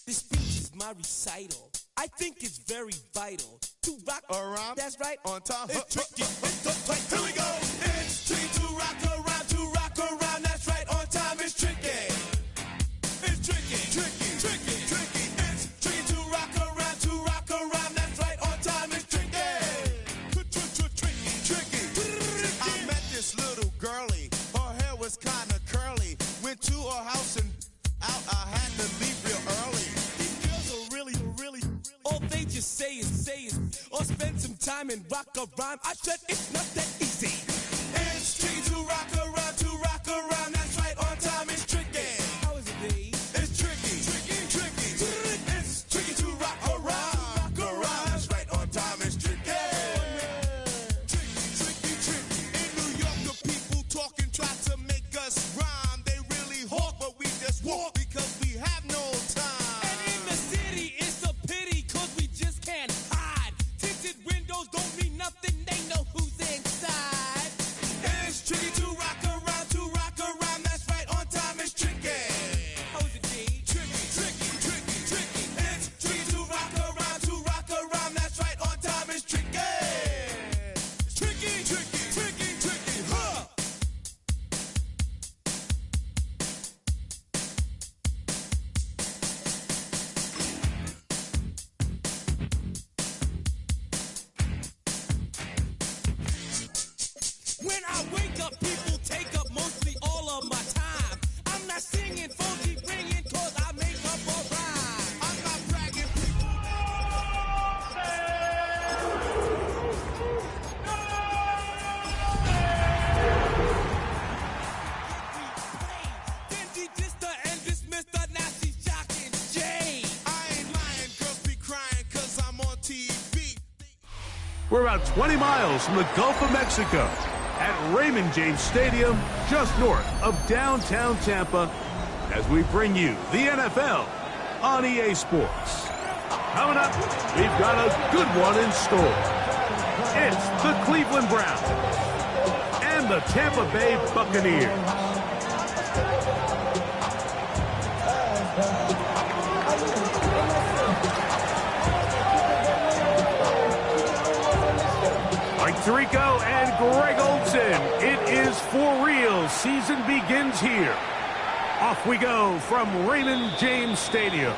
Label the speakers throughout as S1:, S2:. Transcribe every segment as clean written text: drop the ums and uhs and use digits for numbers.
S1: This speech is my recital. I think it's very vital to rock around. That's right.
S2: On time.
S1: It's tricky.
S2: Here we go. It's tricky to rock around. To rock around. That's right. On time. It's tricky. It's tricky. Tricky. Tricky. Tricky. It's tricky to rock around. To rock around. That's right. On time. It's tricky. Tricky. Tricky. I met this little girlie. Her hair was kind of curly. Went to her house and out. I had to leave real early.
S1: All they just say is, or spend some time and rock a rhyme. I said it's not that easy.
S2: It's tricky to rock around, that's right, on time, it's tricky.
S1: How is it, B?
S2: It's tricky. It's tricky to rock around, that's right, on time, it's tricky. Tricky. In New York, the people talk and try to make us rhyme. They really hawk, but we just walk because we have no time.
S1: And in the city, it's a pity, cause we just can't hide. Tinted windows don't mean nothing, they know who's inside.
S2: It's tricky to rock around, that's right, on time, it's tricky.
S1: How is it, B?
S2: Tricky. It's tricky to rock around, that's right, on time, it's tricky. Tricky, huh?
S1: When I wake up, people take up mostly all of my time. I'm not singing, funky, bringing, cause I make up a rhyme.
S2: I'm not bragging, people.
S1: Dingy Dister and this Mr. Nasty Shocking Jay.
S2: I ain't lying, girls be crying, cause I'm on TV.
S3: We're about 20 miles from the Gulf of Mexico at Raymond James Stadium, just north of downtown Tampa, as we bring you the NFL on EA Sports. Coming up, we've got a good one in store. It's the Cleveland Browns and the Tampa Bay Buccaneers. Tirico and Greg Olson. It is for real. Season begins here. Off we go from Raymond James Stadium.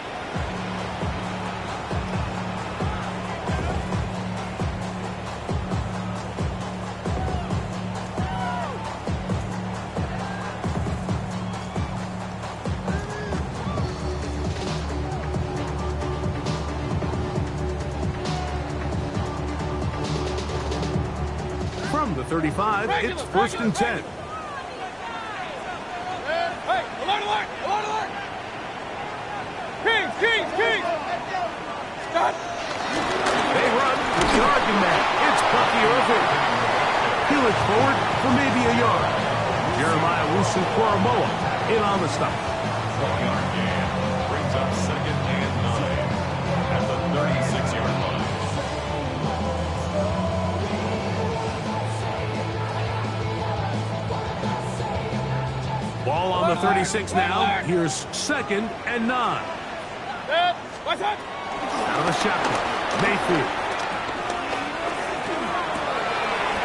S3: From the 35, it's 1st and 10.
S4: Hey, alert, alert, alert, alert! Kings, Kings, Kings! Stop!
S3: They run with the argument. It's Bucky Irving. Peel it forward for maybe a yard. Jeremiah Wusu-Koromoa in on the stop.
S5: 12-yard gain brings up 2nd and 9 at the 36-yard line.
S3: Ball on the 36 now. Here's 2nd and 9.
S4: What's up?
S3: Out of the shotgun. Mayfield.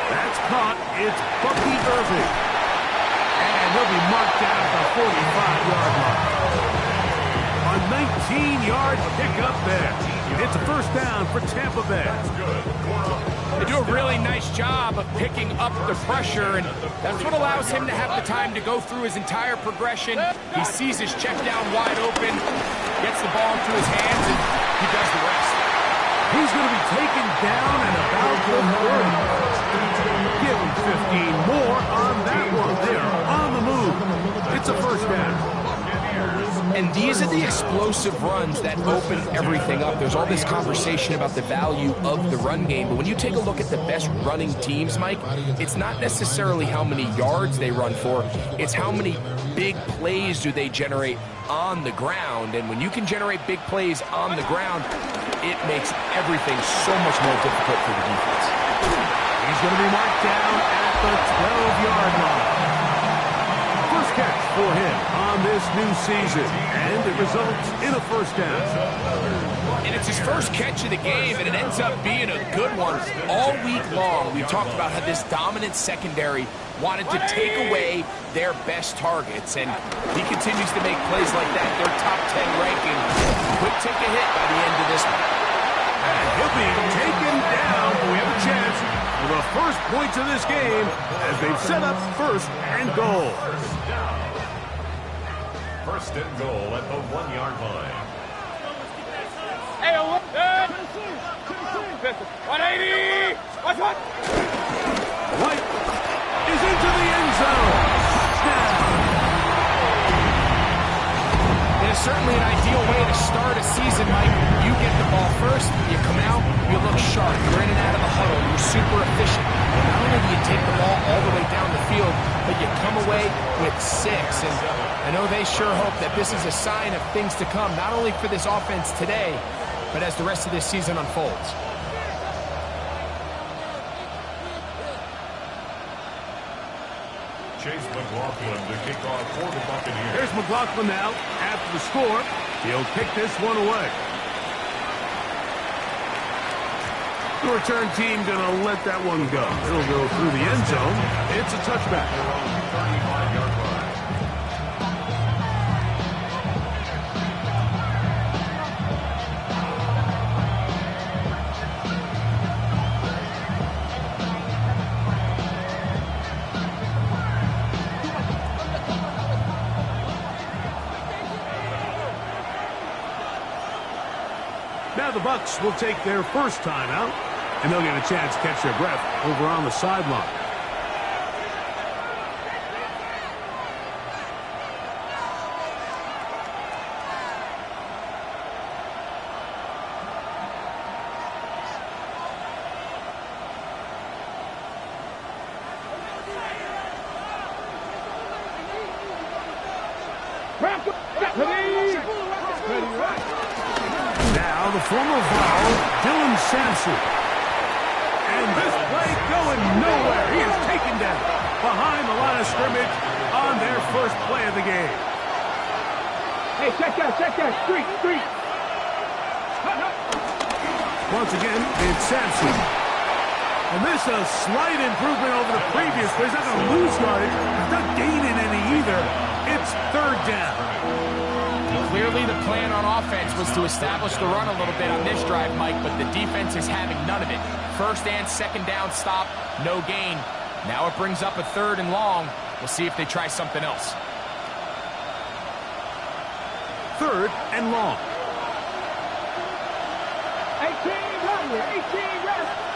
S3: That's caught. It's Bucky Irving. And he'll be marked down at the 45-yard line. A 19-yard pickup there. It's a 1st down for Tampa Bay.
S6: They do a really nice job of picking up the pressure, and that's what allows him to have the time to go through his entire progression. He sees his check down wide open, gets the ball into his hands, and he does the rest.
S3: He's going to be taken down and about the 30. Give him 15 more on that one. They are on the move. It's a 1st down.
S6: And these are the explosive runs that open everything up. There's all this conversation about the value of the run game, but when you take a look at the best running teams, Mike, it's not necessarily how many yards they run for, it's how many big plays do they generate on the ground. And when you can generate big plays on the ground, it makes everything so much more difficult for the defense.
S3: He's going to be marked down at the 12-yard line. First catch for him on this new season, and it results in a 1st down.
S6: And it's his first catch of the game, and it ends up being a good one. All week long, we've talked about how this dominant secondary wanted to take away their best targets, and he continues to make plays like that. Their top 10 ranking could take a hit by the end of this one.
S3: And he'll be taken down. We have a chance for the first points of this game as they've set up 1st and goal.
S5: 1st and goal at the 1-yard line.
S4: Hey, 180! What's what?
S3: White is into the end zone.
S6: It is certainly an ideal way to start a season, Mike. You get the ball first, you come out, you look sharp, you're in and out of the huddle, you're super efficient. Not only do you take the ball all the way down the field, but you come away with 6. And I know they sure hope that this is a sign of things to come, not only for this offense today, but as the rest of this season unfolds.
S5: Chase McLaughlin to kick off for the Buccaneers.
S3: Here's McLaughlin now after the score. He'll kick this one away. The return team going to let that one go. It'll go through the end zone. It's a touchback.
S5: 35-yard line.
S3: Now the Bucs will take their first timeout, and they'll get a chance to catch their breath over on the sideline. Now the former Vol, Dylan Sampson. And this play going nowhere. He is taken down behind the line of scrimmage on their first play of the game.
S4: Hey, check that, street.
S3: Once again, it's Sampson. And this is a slight improvement over the previous, but he's not going to lose yardage. He's not gaining any either. It's third down.
S6: Clearly the plan on offense was to establish the run a little bit on this drive, Mike, but the defense is having none of it. First and second down stop, no gain. Now it brings up a third and long. We'll see if they try something else.
S3: Third and long.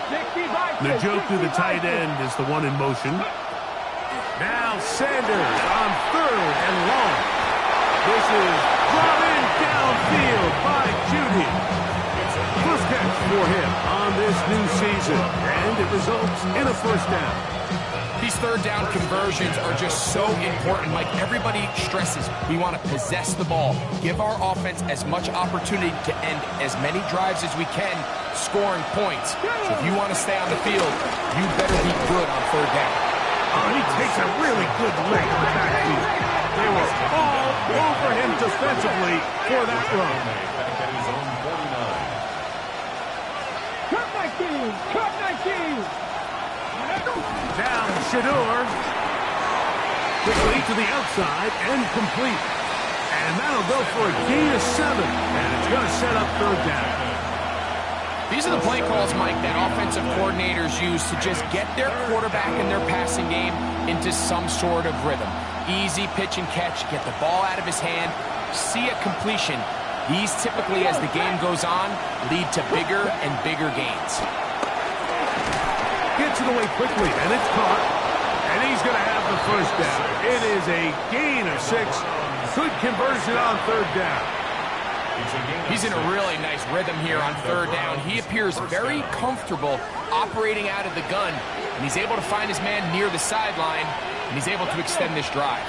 S4: 65.
S3: Njoku, the tight end, is the one in motion. Now Sanders on third and long. This is brought in downfield by Judy. First catch for him on this new season, and it results in a first down.
S6: These third down conversions are just so important. Like everybody stresses, we want to possess the ball, give our offense as much opportunity to end as many drives as we can, scoring points. So if you want to stay on the field, you better be good on third down.
S3: Oh, he takes a really good lick in the backfield. They were all over him defensively for that run.
S4: Cut 19.
S3: Down Shador. Quickly to the outside and complete. And that'll go for a gain of 7. And it's going to set up third down.
S6: These are the play calls, Mike, that offensive coordinators use to just get their quarterback and their passing game into some sort of rhythm. Easy pitch and catch, get the ball out of his hand, see a completion. These typically, as the game goes on, lead to bigger and bigger gains.
S3: Gets it away quickly, and it's caught. And he's going to have the first down. It is a gain of 6. Good conversion on third down.
S6: He's in a really nice rhythm here on third down. He appears very comfortable operating out of the gun, and he's able to find his man near the sideline, and he's able to extend this drive.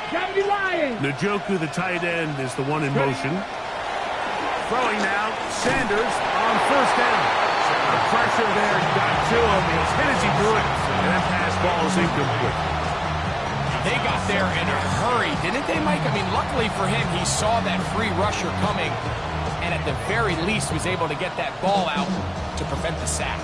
S3: Njoku, the tight end, is the one in motion. Throwing now, Sanders on first down. The pressure there got to him. As hit as he threw it, and that pass ball is incomplete.
S6: They got there in a hurry, didn't they, Mike? I mean, luckily for him, he saw that free rusher coming, and at the very least was able to get that ball out to prevent the sack.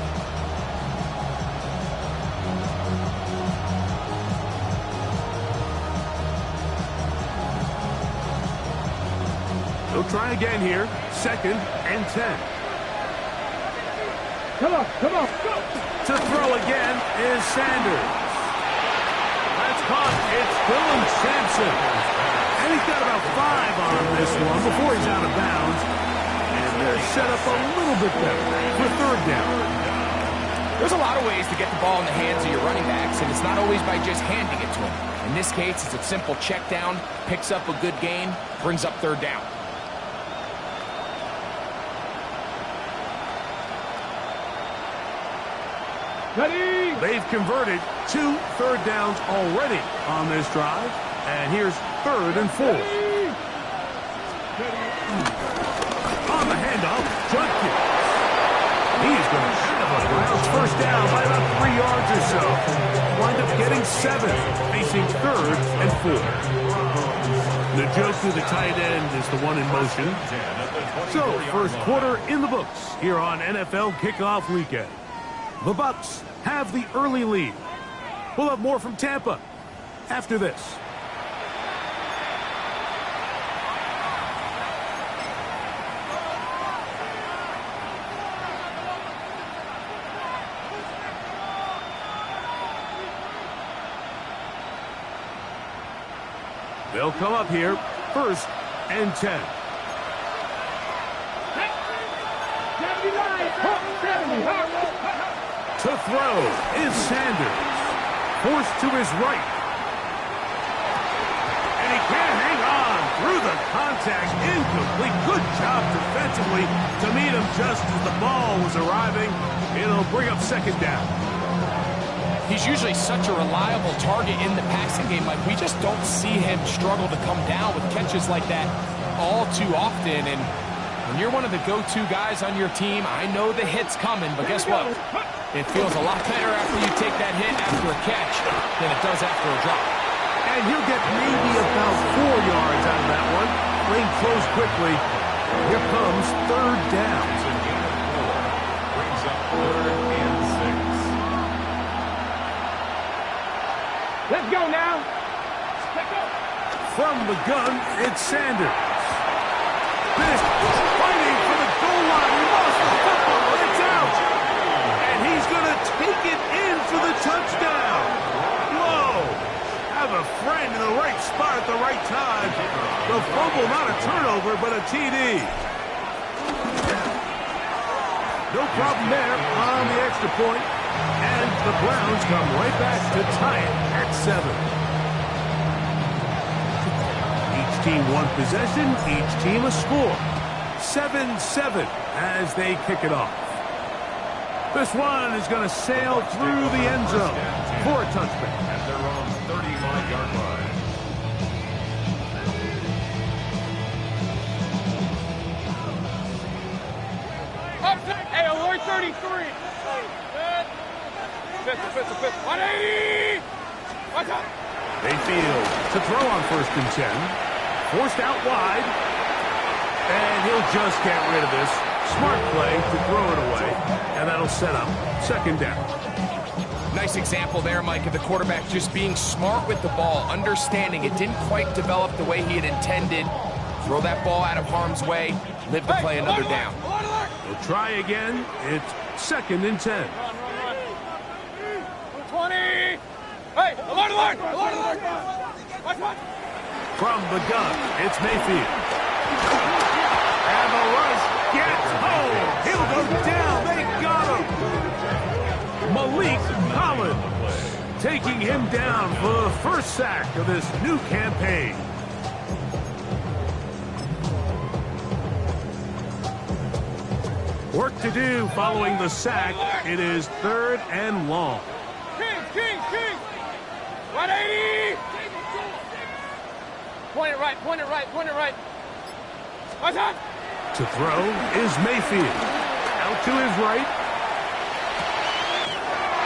S3: They'll try again here. Second and 10.
S4: Come on.
S3: To throw again is Sanders. That's caught. It's Dylan Sampson. And he's got about 5 on this one before he's out of bounds. And they're set up a little bit better for third down.
S6: There's a lot of ways to get the ball in the hands of your running backs, and it's not always by just handing it to them. In this case, it's a simple check down, picks up a good gain, brings up third down.
S3: They've converted 2 third downs already on this drive. And here's third and 4. On the handoff, Judkins. He's going to have a first down by about 3 yards or so. Wind up getting 7, facing third and 4. Njoku, the tight end, is the one in motion. So, first quarter in the books here on NFL Kickoff Weekend. The Bucs have the early lead. We'll have more from Tampa after this. They'll come up here, first and 10. To throw is Sanders. Forced to his right. And he can't hang on through the contact. Incomplete. Good job defensively to meet him just as the ball was arriving. It'll bring up second down.
S6: He's usually such a reliable target in the passing game. Like, we just don't see him struggle to come down with catches like that all too often. And when you're one of the go-to guys on your team, I know the hit's coming, but guess what? It feels a lot better after you take that hit after a catch than it does after a drop.
S3: And he'll get maybe about 4 yards out of that one. Lane closed quickly. Here comes third down.
S5: Brings up third and 6.
S4: go now.
S3: From the gun, it's Sanders. Fisk fighting for the goal line. He lost the football, but it's out. And he's going to take it in for the touchdown. Whoa. Have a friend in the right spot at the right time. The fumble, not a turnover, but a TD. No problem there on the extra point. And the Browns come right back to tie it at 7. Each team one possession, each team a score. 7-7 as they kick it off. This one is going to sail through the end zone for a touchback.
S5: And they're on the 35-yard line.
S4: Hey, alert 33. Pistol. 180. Watch out.
S3: Mayfield to throw on 1st and 10. Forced out wide. And he'll just get rid of this. Smart play to throw it away. And that'll set up 2nd down.
S6: Nice example there, Mike, of the quarterback just being smart with the ball, understanding it didn't quite develop the way he had intended. Throw that ball out of harm's way, live to play another down.
S3: We'll try again. It's 2nd and 10.
S4: Run. 20. Hey, alert. Watch.
S3: From the gun, it's Mayfield. And the rush gets home. He'll go down. They got him. Malik Collins taking him down for the first sack of this new campaign. Work to do following the sack. It is 3rd and long.
S4: King. 180. Point it right. Watch out.
S3: To throw is Mayfield. Out to his right.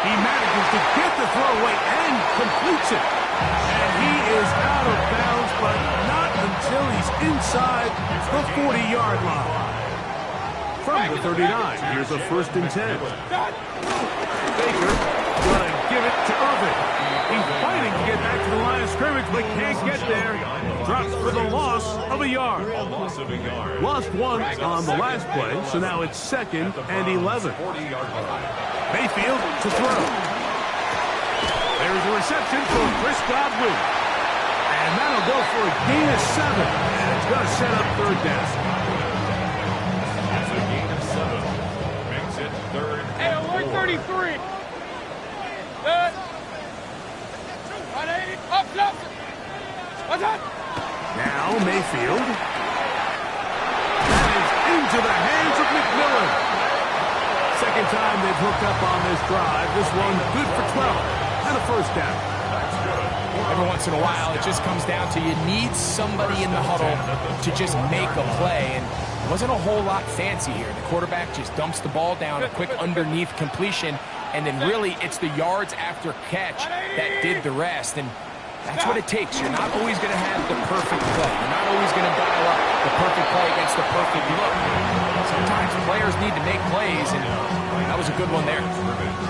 S3: He manages to get the throw away and completes it. And he is out of bounds, but not until he's inside the 40-yard line. From the 39, here's a 1st and 10. Baker gonna give it to Irvin. He's fighting to get back to the line of scrimmage, but can't get there. Drops for the loss of a yard. Lost 1 on the last play, so now it's 2nd and 11. Mayfield to throw. There's a reception for Chris Godwin. And that'll go for a gain of 7. And it's going to set up 3rd down.
S5: That's a gain of 7. Makes it 3rd.
S4: Hey, alert 33. 180. Up. Watch out.
S3: Now Mayfield. That is into the hands of McMillan. 2nd time they've hooked up on this drive. This one good for 12 and a 1st down.
S6: Every once in a while, it just comes down to you need somebody in the huddle to just make a play. And it wasn't a whole lot fancy here. The quarterback just dumps the ball down, a quick underneath completion, and then really it's the yards after catch that did the rest. And that's what it takes. You're not always going to have the perfect play. You're not always going to dial up the perfect play against the perfect look. Sometimes players need to make plays, and that was a good one there.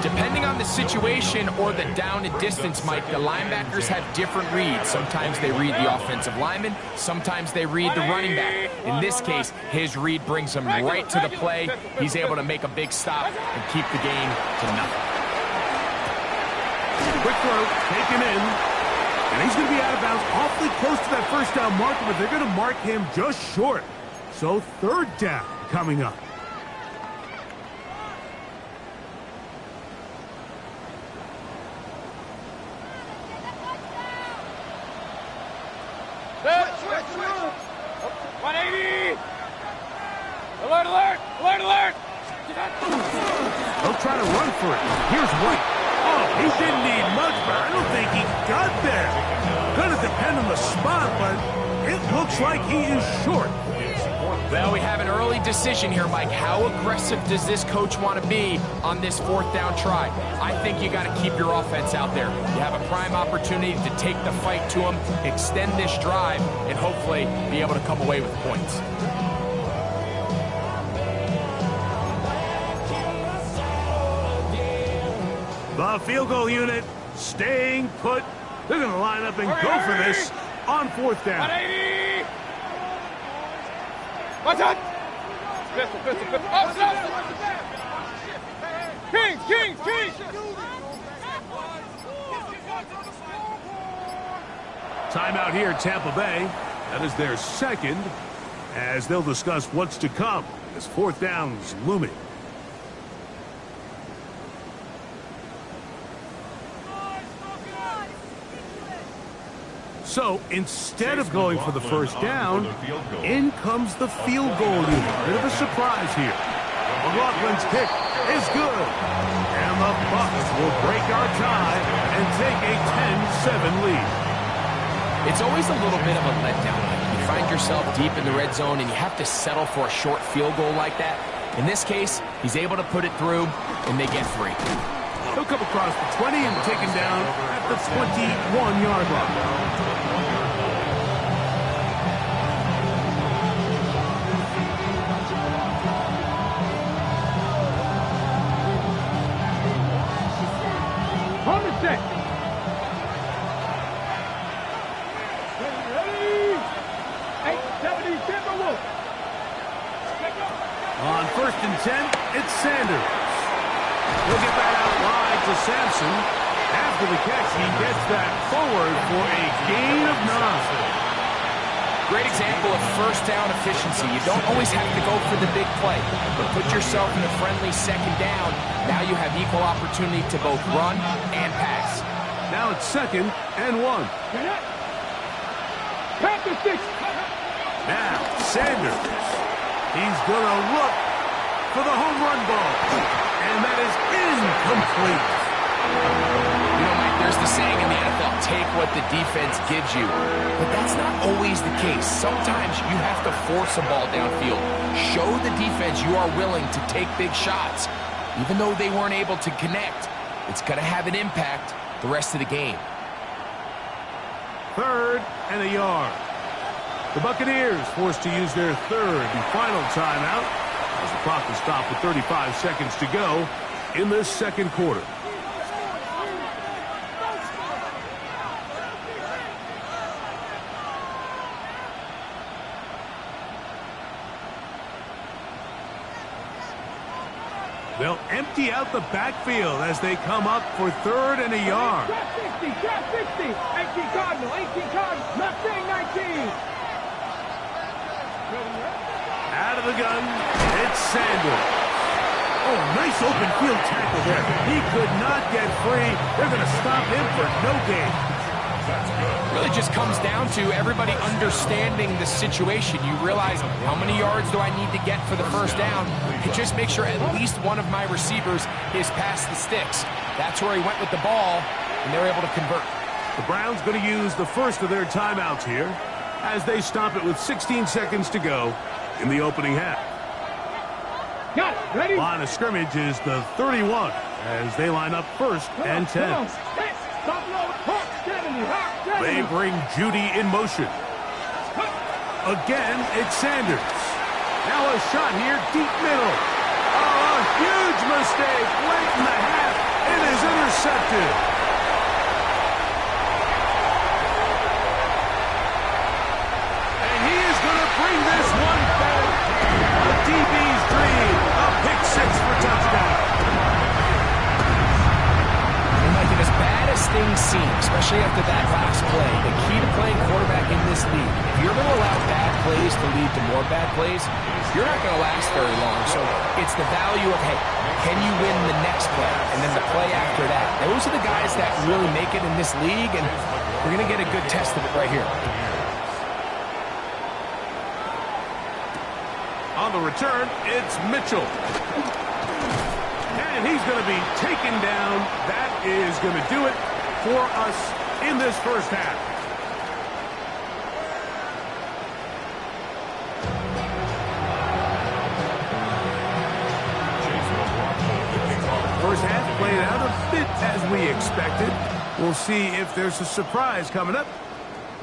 S6: Depending on the situation or the down and distance, Mike, the linebackers have different reads. Sometimes they read the offensive lineman. Sometimes they read the running back. In this case, his read brings him right to the play. He's able to make a big stop and keep the game to nothing.
S3: Quick throw, taken in. And he's going to be out of bounds awfully close to that 1st down marker, but they're going to mark him just short. So 3rd down coming up.
S4: Switch. 180. Alert.
S3: They'll try to run for it. Here's White. Oh, he didn't need much, but I don't think he got there. Gonna depend on the spot, but it looks like he is short.
S6: Well, we have an early decision here, Mike. How aggressive does this coach want to be on this 4th down try? I think you got to keep your offense out there. You have a prime opportunity to take the fight to him, extend this drive, and hopefully be able to come away with points.
S3: The field goal unit staying put They're going to line up and go for this on 4th down.
S4: 180! Watch out! Pistol. Oh, stop! Kings!
S3: Timeout here, Tampa Bay. That is their second, as they'll discuss what's to come as 4th down's looming. So instead of going for the 1st down, in comes the field goal unit. Bit of a surprise here. McLaughlin's kick is good. And the Bucs will break our tie and take a 10-7 lead.
S6: It's always a little bit of a letdown. You find yourself deep in the red zone and you have to settle for a short field goal like that. In this case, he's able to put it through and they get 3.
S3: He'll come across the 20 and taken down at the 21-yard line.
S4: On the set. Ready? 870 Timberwolves.
S3: On 1st and 10, it's Sanders. He'll get that out wide to Sampson. After the catch, he gets that forward for a gain of 9.
S6: Great example of 1st down efficiency. You don't always have to go for the big play, but put yourself in a friendly 2nd down. Now you have equal opportunity to both run and pass.
S3: Now it's 2nd and 1.
S4: Panther 6.
S3: Now Sanders. He's going to look for the home run ball. And that is incomplete.
S6: You know, Mike, there's the saying in the NFL, take what the defense gives you. But that's not always the case. Sometimes you have to force a ball downfield. Show the defense you are willing to take big shots. Even though they weren't able to connect, it's going to have an impact the rest of the game.
S3: 3rd and a yard. The Buccaneers forced to use their 3rd and final timeout as the clock is stopped with 35 seconds to go in this 2nd quarter. They'll empty out the backfield as they come up for 3rd and a yard.
S4: Drop 60. 18 Cardinal. Not saying 19.
S3: Out of the gun, it's Sanders. Oh, nice open field tackle there. He could not get free. They're going to stop him for no gain.
S6: Really just comes down to everybody understanding the situation. You realize how many yards do I need to get for the 1st down, and just make sure at least one of my receivers is past the sticks. That's where he went with the ball, and they're able to convert.
S3: The Browns going to use the first of their timeouts here as they stop it with 16 seconds to go in the opening half.
S4: Got it. Ready?
S3: Line of scrimmage is the 31 as they line up 1st and 10. They bring Judy in motion. Again, it's Sanders. Now a shot here, deep middle. Oh, a huge mistake late in the half. It is intercepted. And he is going to bring this one back. A DB's dream. A pick 6 for touchdown.
S6: And like, as bad as things seem, especially after that last play, the key to playing quarterback in this league, if you're going to allow bad plays to lead to more bad plays, you're not going to last very long. So it's the value of, hey, can you win the next play? And then the play after that. Those are the guys that really make it in this league, and we're going to get a good test of it right here.
S3: On the return, it's Mitchell. And he's going to be taken down. That is going to do it for us in this first half. First half played out a bit as we expected. We'll see if there's a surprise coming up.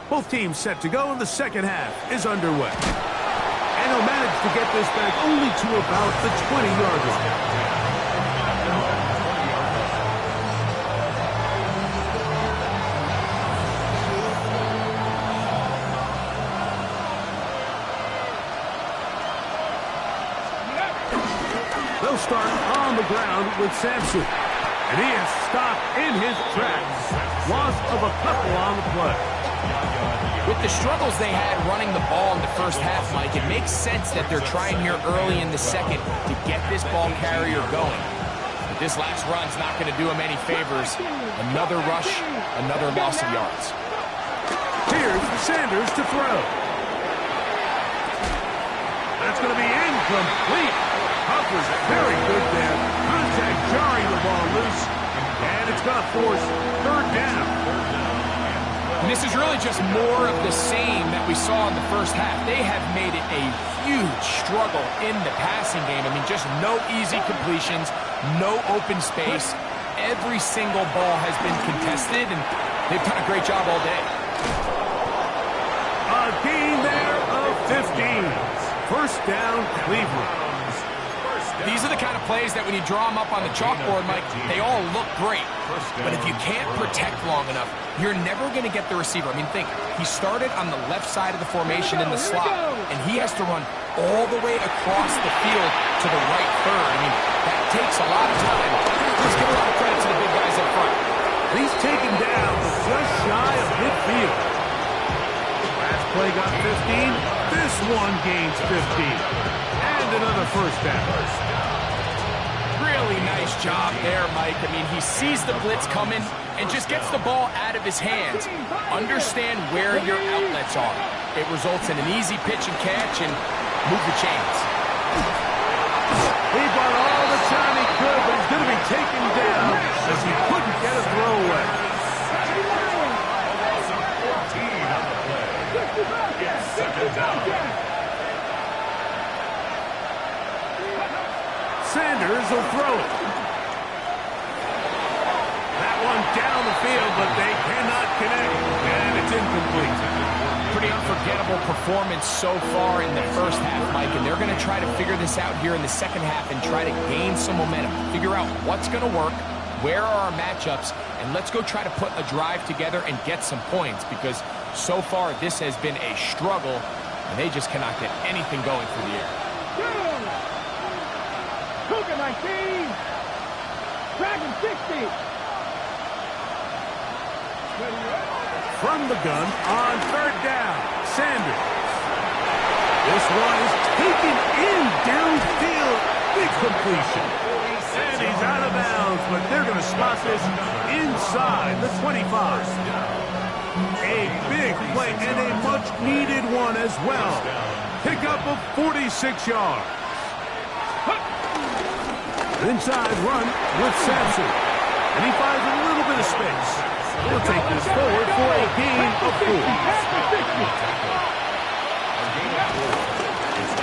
S3: Both teams set to go, and the second half is underway. And he'll manage to get this back only to about the 20-yard line. They'll start on the ground with Sampson. And he is stopped in his tracks. Loss of a couple on the play.
S6: With the struggles they had running the ball in the first half, Mike, it makes sense that they're trying here early in the second to get this ball carrier going. But this last run's not going to do him any favors. Another rush, another loss of yards.
S3: Here's Sanders to throw. That's going to be incomplete. Huff was very good there. Contact jarring the ball loose. And it's going to force third down.
S6: And this is really just more of the same that we saw in the first half. They have made it a huge struggle in the passing game. I mean, just no easy completions, no open space. Every single ball has been contested, and they've done a great job all day.
S3: A gain there of 15. First down, Cleveland.
S6: These are the kind of plays that when you draw them up on the chalkboard, Mike, they all look great. But if you can't protect long enough, you're never going to get the receiver. I mean, think, he started on the left side of the formation in the slot, and he has to run all the way across the field to the right third. I mean, that takes a lot of time. Let's give a lot of credit to the big guys up front.
S3: He's taken down just shy of midfield. Last play got 15. This one gains 15. And another first down.
S6: Really nice job there, Mike. I mean, he sees the blitz coming and just gets the ball out of his hands. Understand where your outlets are. It results in an easy pitch and catch and move the chains.
S3: He got all the time he could, but he's going to be taken down as he couldn't get a throw away.
S5: Second down.
S3: Sanders will throw it. That one down the field, but they cannot connect, and it's incomplete.
S6: Pretty unforgettable performance so far in the first half, Mike, and they're going to try to figure this out here in the second half and try to gain some momentum, figure out what's going to work, where are our matchups, and let's go try to put a drive together and get some points, because so far this has been a struggle, and they just cannot get anything going through the air.
S4: Cougar 19. Dragon 60.
S3: From the gun on third down, Sanders. This one is taken in downfield. Big completion. And he's out of bounds, but they're going to spot this inside the 25. A big play and a much-needed one as well. Pickup of 46 yards. Inside run with Sampson. And he finds a little bit of space. He'll take this forward for a gain of 4.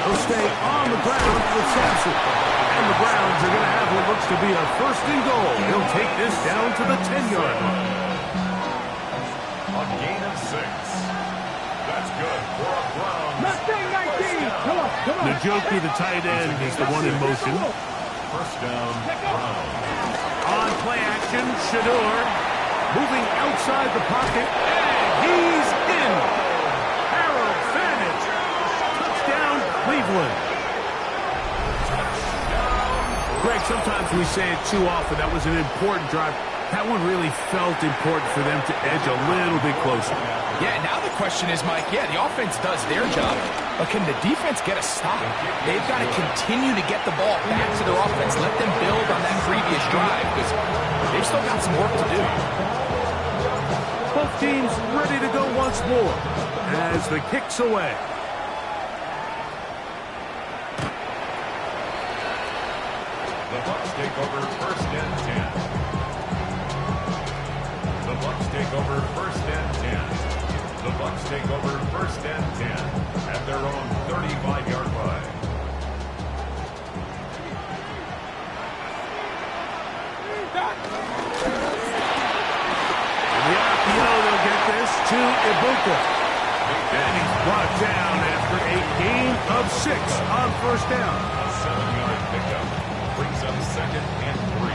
S3: He'll stay on the ground with Sampson. And the Browns are going to have what looks to be a first and goal. He'll take this down to the 10-yard line.
S5: A gain of 6. That's good for a Browns.
S4: Mustang 19. Come on.
S3: Njoku, the tight end, is the one in motion.
S5: First down, Browns.
S3: On play action, Shador moving outside the pocket, and he's in. Harold Fanich. Touchdown, Cleveland. Greg, sometimes we say it too often. That was an important drive. That one really felt important for them to edge a little bit closer.
S6: Yeah, now the question is, Mike, the offense does their job, but can the defense get a stop? They've got to continue to get the ball back to their offense, let them build on that previous drive, because they've still got some work to do.
S3: Both teams ready to go once more as the kick's away.
S5: The Bucs take over first and 10. The Bucs take over first and 10. The Bucs take over first and 10 at their own 35-yard line.
S3: In the RPO, they'll get this to Ibuka. And he's brought down after a gain of 6 on first down.
S5: A 7-yard pickup brings up second and 3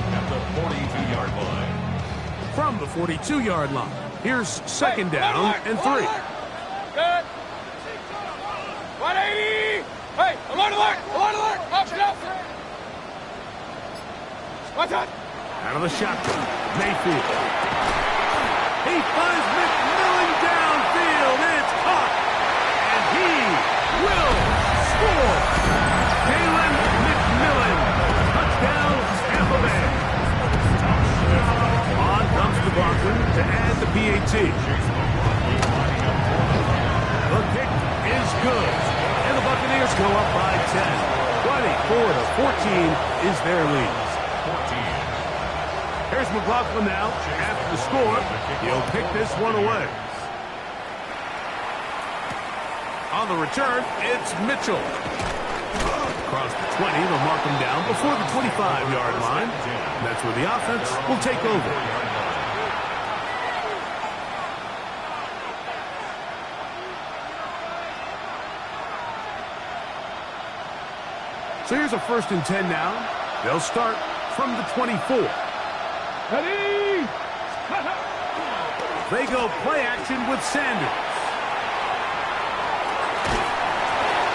S5: at the 42-yard line.
S3: From the 42-yard line, here's second down and 3.
S4: Good. 180. Hey, alert. Option. Watch out.
S3: Out of the shotgun, Mayfield. He finds McMillan downfield, and it's caught. And he will score. Jalen McMillan. Touchdown, Tampa Bay. On comes McLaughlin to add the PAT. The kick is good. And the Buccaneers go up by 10. 24-14 is their lead. Here's McLaughlin now. After the score, he'll pick this one away. On the return, it's Mitchell. Across the 20, they'll mark him down before the 25-yard line. That's where the offense will take over. So here's a 1st and 10 now. They'll start from the 24.
S4: Ready.
S3: They go play action with Sanders.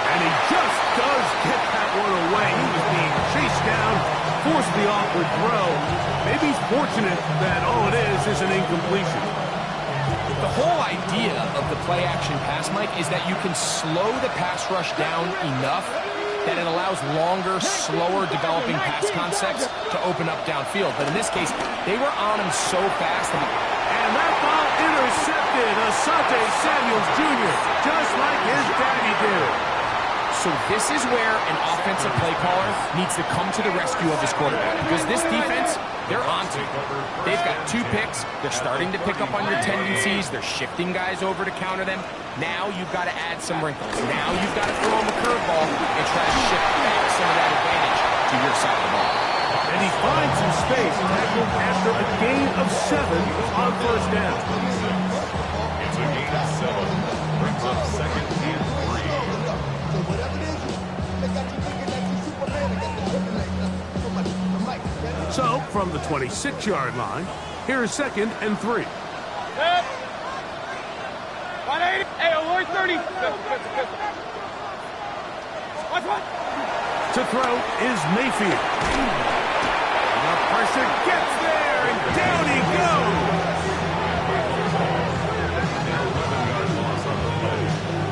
S3: And he just does get that one away. He was being chased down, forced the awkward throw. Maybe he's fortunate that all it is an incompletion.
S6: The whole idea of the play action pass, Mike, is that you can slow the pass rush down enough that it allows longer, slower developing pass concepts to open up downfield. But in this case, they were on him so fast.
S3: And that ball intercepted. Asante Samuels Jr., just like his daddy did.
S6: So this is where an offensive play caller needs to come to the rescue of his quarterback. Because this defense, they're on to it. They've got 2 picks. They're starting to pick up on your tendencies. They're shifting guys over to counter them. Now you've got to add some wrinkles. Now you've got to throw him a curveball and try to shift back some of that advantage to your side of the ball.
S3: And he finds some space tackled after a gain of 7 on 1st down.
S5: It's a gain of 7. Brings up 2nd and 3.
S3: So, from the 26-yard line, here is 2nd and 3.
S4: 180. Hey, alert 30. Watch what?
S3: To throw is Mayfield. The pressure gets there, and down he goes.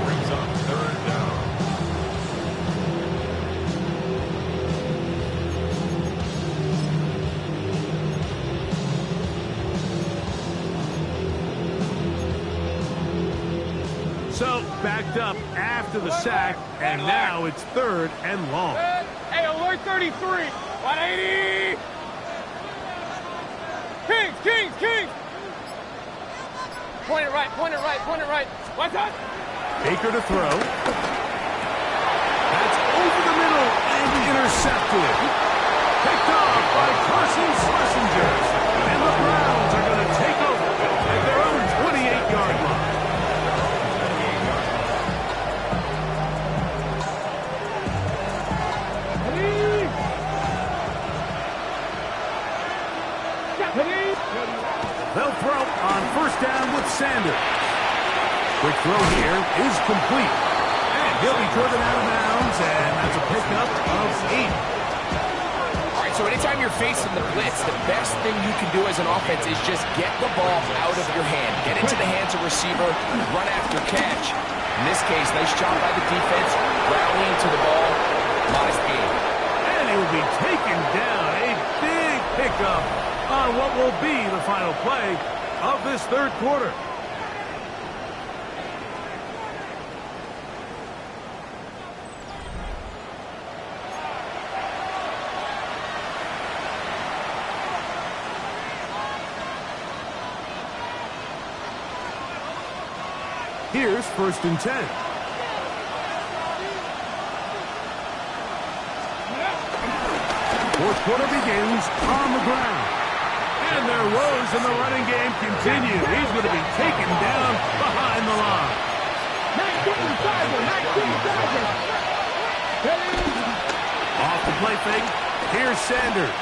S5: Brings up 3rd down.
S3: So, backed up after the sack, and now it's 3rd and long.
S4: Hey, alert 33. 180. Kings. Point it right. Watch out.
S3: Baker to throw. That's over the middle and intercepted. Picked off by Carson Schlesinger. And the Browns are going to take over at their own 28-yard line. They'll throw on 1st down with Sanders. Quick throw here is complete. And he'll be driven out of bounds, and that's a pickup of 8.
S6: All right, so anytime you're facing the blitz, the best thing you can do as an offense is just get the ball out of your hand. Get into the hands of receiver, run after catch. In this case, nice job by the defense, rallying to the ball, modest gain.
S3: And he will be taken down. A big pickup on what will be the final play of this 3rd quarter. Here's 1st and 10. Fourth quarter begins on the ground. And their woes in the running game continue. He's going to be taken down behind the line.
S4: 19
S3: Off the play fake, here's Sanders.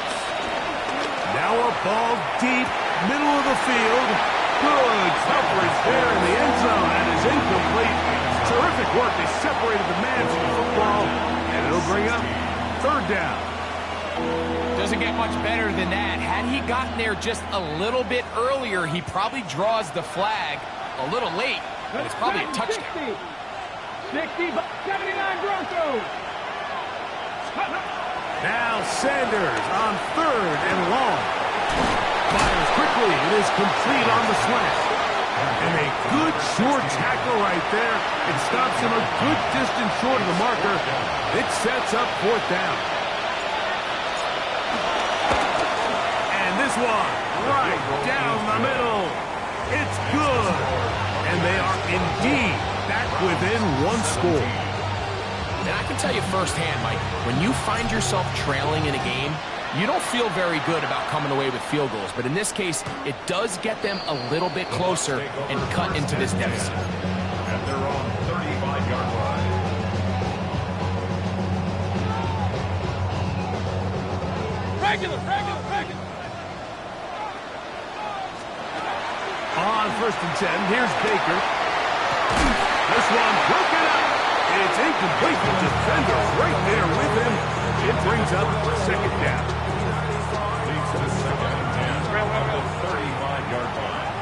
S3: Now a ball deep, middle of the field. Good coverage there in the end zone, and is incomplete. Terrific work. They separated the man from the football, and it'll bring up 3rd down.
S6: Doesn't get much better than that. Had he gotten there just a little bit earlier, he probably draws the flag a little late, but it's probably a touchdown.
S4: 60, 79 Broncos.
S3: Now Sanders on 3rd and long. Fires quickly. It is complete on the slant. And a good short tackle right there. It stops him a good distance short of the marker. It sets up 4th down. And this one right down the middle. It's good. And they are indeed back within 1 score.
S6: And I can tell you firsthand, Mike, when you find yourself trailing in a game, you don't feel very good about coming away with field goals. But in this case, it does get them a little bit closer and cut into this deficit.
S5: At their own 35-yard line.
S4: Regular.
S3: On 1st and 10, here's Baker. This one broken up. It's incomplete. The defender right there with him. It brings up 2nd down.
S5: Leads to the 2nd and 10 at the 35-yard line.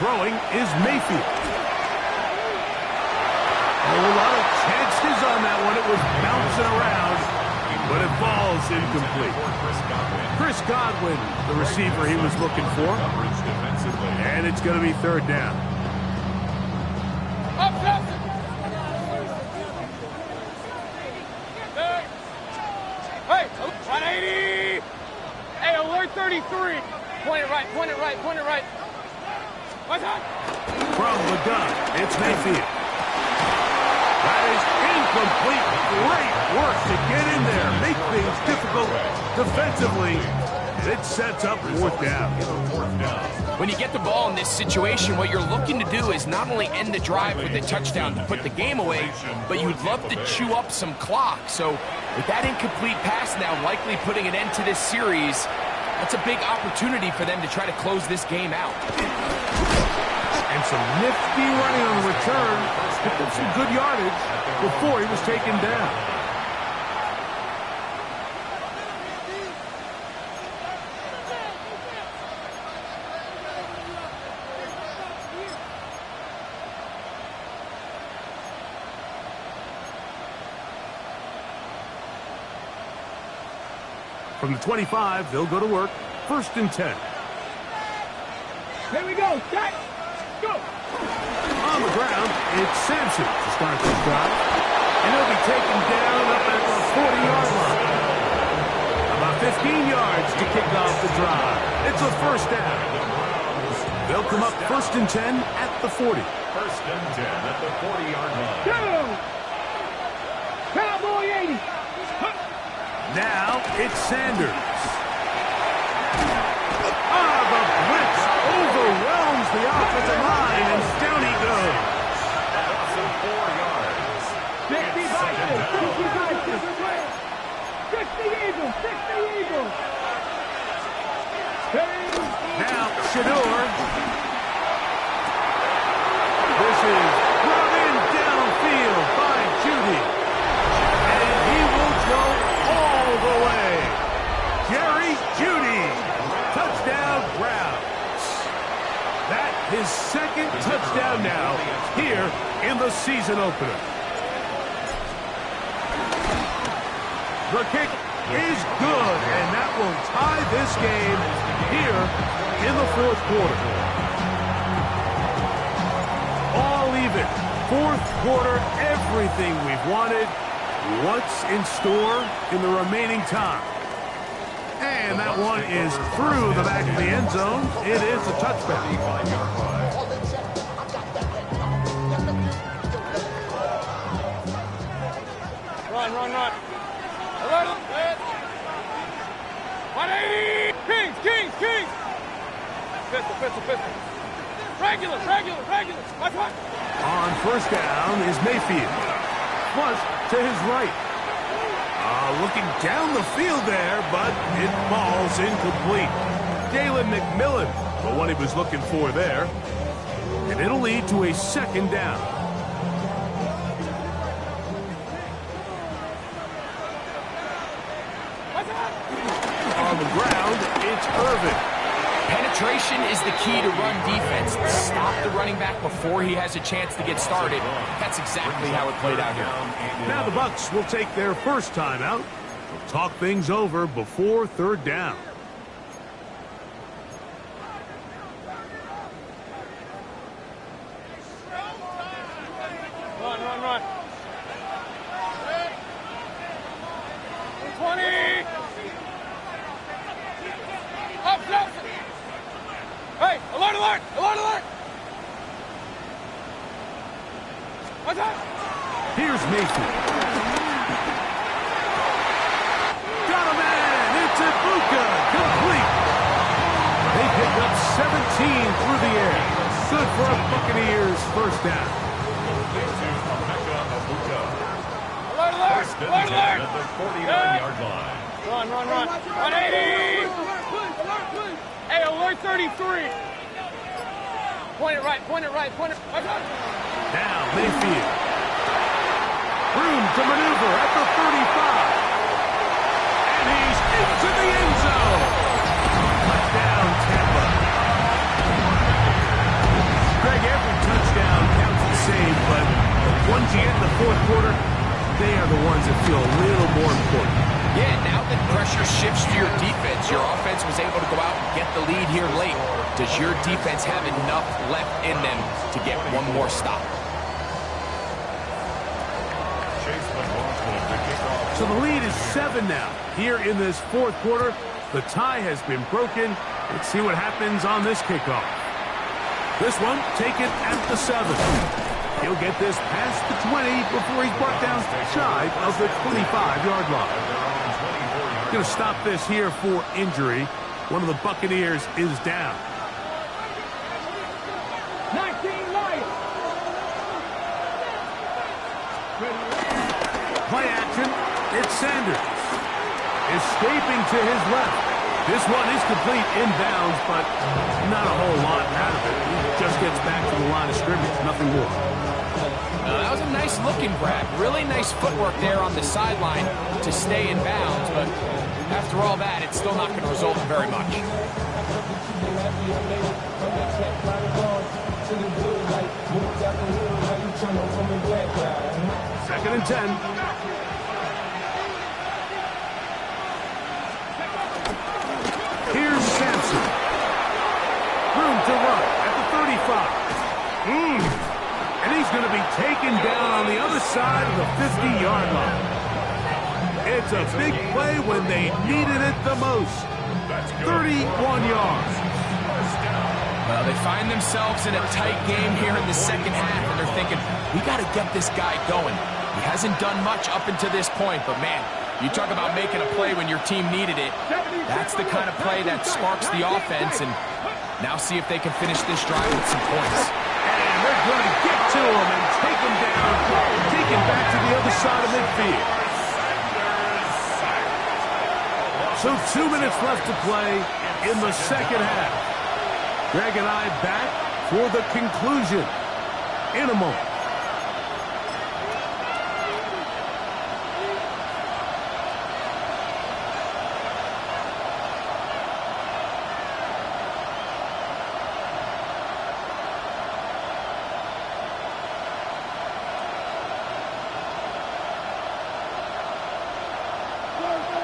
S3: Throwing is Mayfield. A lot of chances on that one. It was bouncing around, but it falls incomplete. Chris Godwin, the receiver he was looking for. And it's going to be 3rd down.
S4: Hey, 180. Hey, alert 33. Point it right. What's that?
S3: From the gun, it's Mayfield. That is incomplete. Great work to get in there. Make things difficult defensively. It sets up 4th down.
S6: When you get the ball in this situation, what you're looking to do is not only end the drive with a touchdown to put the game away, but you'd love to chew up some clock. So with that incomplete pass now likely putting an end to this series, that's a big opportunity for them to try to close this game out.
S3: And some nifty running on the return. Picked up some good yardage before he was taken down. From the 25, they'll go to work. 1st and 10.
S4: Here we go. Set. Go.
S3: On the ground, it's Sampson to start this drive. And he'll be taken down up at the 40-yard line. About 15 yards to kick off the drive. It's a 1st down. They'll come up 1st and 10 at the 40.
S5: 1st and 10 at the 40-yard line.
S4: Go. Cowboy 80.
S3: Now it's Sanders. The blitz overwhelms the offensive line, and down he goes.
S5: That's some 4 yards.
S4: 60 Eagles.
S3: Now Shador. This is brought in downfield by Judy. And he will go all the way. Jerry Judy. Touchdown, Browns. That his 2nd touchdown now here in the season opener. The kick is good, and that will tie this game here in the 4th quarter. All even. 4th quarter, everything we've wanted. What's in store in the remaining time? And that one is through the back of the end zone. It is a touchdown.
S4: Run. 180. Kings. Pistol. Regular. Watch.
S3: On 1st down is Mayfield. Flush to his right. Looking down the field there, but it falls incomplete. Jalen McMillan, the one he was looking for there. And it'll lead to a 2nd down. on the ground, it's Irvin.
S6: Penetration is the key to run defense. Stop the running back before he has a chance to get started. That's exactly how it played out here.
S3: Now the Bucs will take their first timeout. They'll talk things over before third down.
S4: Run. 20. Up. Hey, alert! What's up?
S3: Here's Mayfield. Got a man. It's Ibuka. Complete. They pick up 17 through the air. Good for a Buccaneers first down.
S4: Alert!
S5: At the 49-yard line.
S4: Run. 180. Hey, alert 33. Point it right. What's up?
S3: Now Mayfield. Room to maneuver at the 35. And he's into the end zone. Touchdown, Tampa. Greg, every touchdown counts the same, but the ones you get in the fourth quarter, they are the ones that feel a little more important.
S6: Yeah, now that pressure shifts to your defense, your offense was able to go out and get the lead here late. Does your defense have enough left in them to get one more stop?
S3: So the lead is 7 now. Here in this fourth quarter, the tie has been broken. Let's see what happens on this kickoff. This one taken at the 7. He'll get this past the 20 before he's brought down shy of the 25-yard line. Going to stop this here for injury. One of the Buccaneers is down.
S4: 19 light.
S3: Play action. It's Sanders. Escaping to his left. This one is complete inbounds, but not a whole lot out of it. He just gets back to the line of scrimmage. Nothing more.
S6: That was a nice looking grab. Really nice footwork there on the sideline to stay in bounds, but after all that, it's still not going to result in very much.
S3: Second and 10. Here's Sampson. Room to run at the 35. And he's going to be taken down on the other side of the 50-yard line. It's a big play when they needed it the most. 31 yards.
S6: Well, they find themselves in a tight game here in the second half, and they're thinking, we got to get this guy going. He hasn't done much up until this point, but man, you talk about making a play when your team needed it. That's the kind of play that sparks the offense, and now see if they can finish this drive with some points.
S3: And they're going to get to him and take him down, take him back to the other side of midfield. So 2 minutes left to play in the second half. Greg and I back for the conclusion in a moment.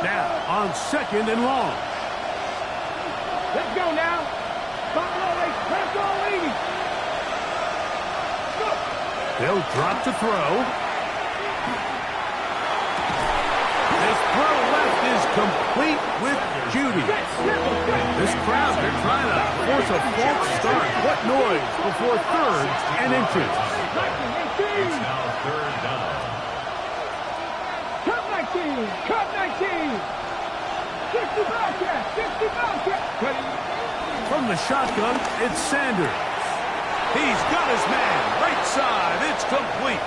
S3: Now on second and long.
S4: Let's go now. Press all 80. Go.
S3: They'll drop to throw. This throw left is complete with Judy. This crowd, they're trying to force a false start. What noise before third and inches.
S5: It's now third down.
S4: Cut 19. 60 Bobcat.
S3: From the shotgun, it's Sanders. He's got his man. Right side. It's complete.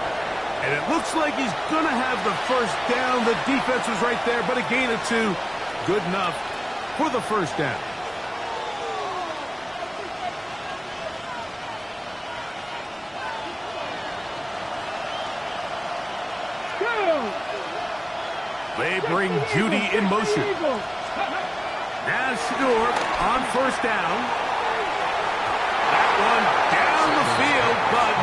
S3: And it looks like he's going to have the first down. The defense was right there, but a gain of 2. Good enough for the first down. They bring Judy in motion. As Shador on first down. That one down the field, but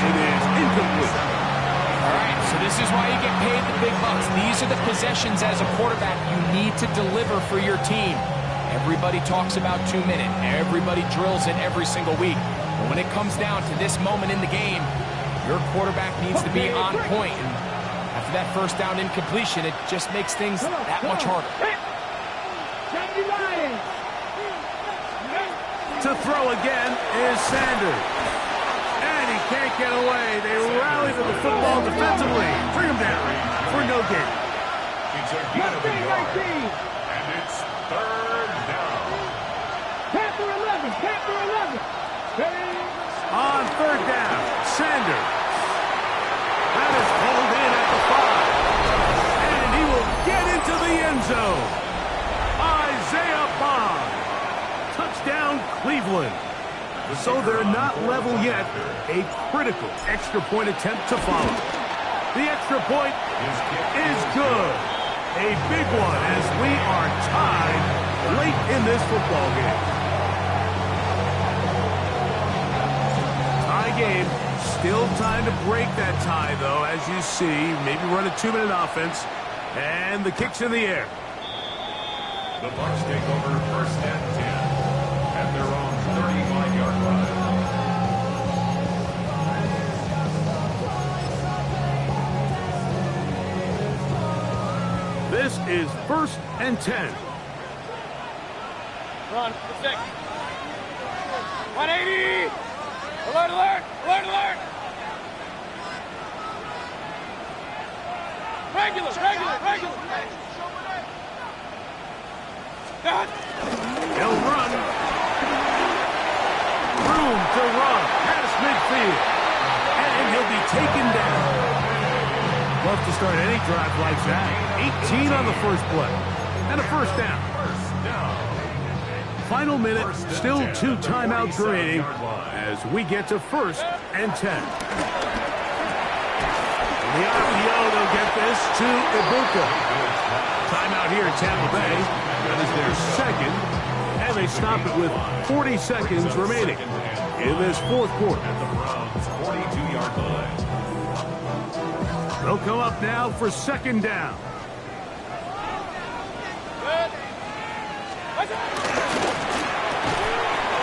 S3: it is incomplete.
S6: All right, so this is why you get paid the big bucks. These are the possessions as a quarterback you need to deliver for your team. Everybody talks about 2 minutes. Everybody drills it every single week. But when it comes down to this moment in the game, your quarterback needs to be on point. And after that first down incompletion, it just makes things that much harder.
S3: To throw again is Sanders. And he can't get away. They rally to the football defensively. Bring him down for no gain.
S5: It's a gain of a yard. And it's third down.
S4: Panther 11, Panther 11.
S3: On third down, Sanders. That is pulled in at the 5. And he will get into the end zone. Isaiah Bond. Touchdown, Cleveland. So they're not level yet. A critical extra point attempt to follow. The extra point is good. A big one as we are tied late in this football game. Tie game. Still time to break that tie, though, as you see. Maybe run a 2-minute offense. And the kick's in the air.
S5: The Bucs take over first and 10 at their own 35-yard line.
S3: This is first and 10.
S4: Run, 6. 180. Alert, alert, alert, alert. Regular, regular, regular.
S3: He'll run. Room to run past midfield. And he'll be taken down. Love to start any drive like that. 18 on the first play. And a first down. Final minute, still 2 timeouts remaining as we get to first and 10. The RPO, they'll get this to Ibuka. Timeout here at Tampa Bay. That is their second. And they stop it with 40 seconds remaining in this fourth quarter.
S5: At the Browns' 42-yard line.
S3: They'll come up now for second down.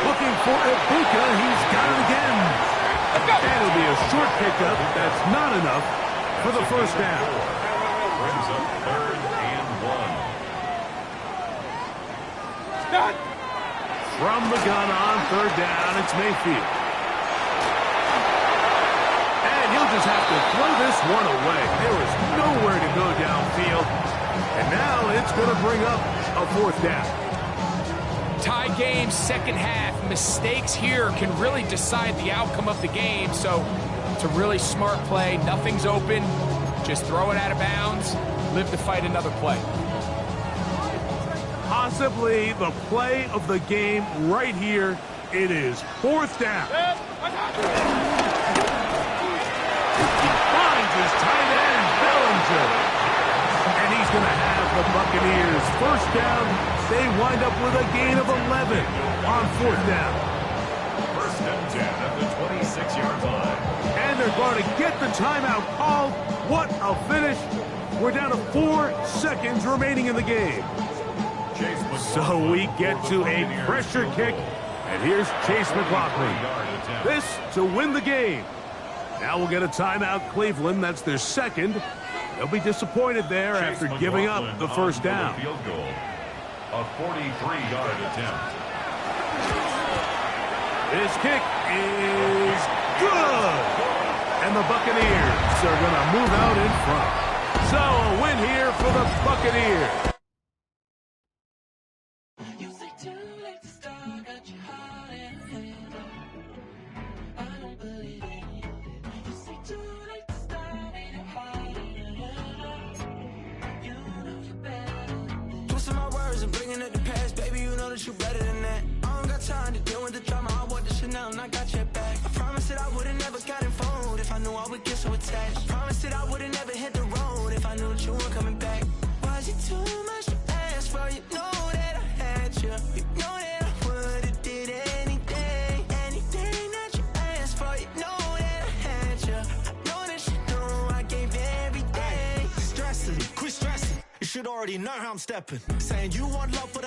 S3: Looking for Ibuka. He's got it again. And it'll be a short pickup. That's not enough for the first down.
S5: Brings up third and 1.
S3: From the gun on third down, it's Mayfield. And he'll just have to throw this one away. There is nowhere to go downfield. And now it's going to bring up a fourth down.
S6: Tie game, second half. Mistakes here can really decide the outcome of the game. So it's a really smart play. Nothing's open. Just throw it out of bounds. Live to fight another play.
S3: Possibly the play of the game right here. It is fourth down. He finds his tight end, Bellinger. And he's going to have the Buccaneers first down. They wind up with a gain of 11 on fourth down.
S5: First and 10 at the 26-yard line.
S3: And they're going to get the timeout called. What a finish. We're down to 4 seconds remaining in the game. So we get to a pressure kick. And here's Chase McLaughlin. This to win the game. Now we'll get a timeout, Cleveland. That's their second. They'll be disappointed there after giving up the first down.
S5: Field goal. A 43-yard attempt.
S3: This kick is good. And the Buccaneers are going to move out in front. So a win here for the Buccaneers.
S7: You better than that. I don't got time to deal with the drama. I want the shit now and I got your back. I promised that I would've never gotten phone if I knew I would get so attached. I promised that I would've never hit the road if I knew that you weren't coming back. Was it too much to ask for? You know that I had
S2: already know how I'm stepping. Saying you want love for the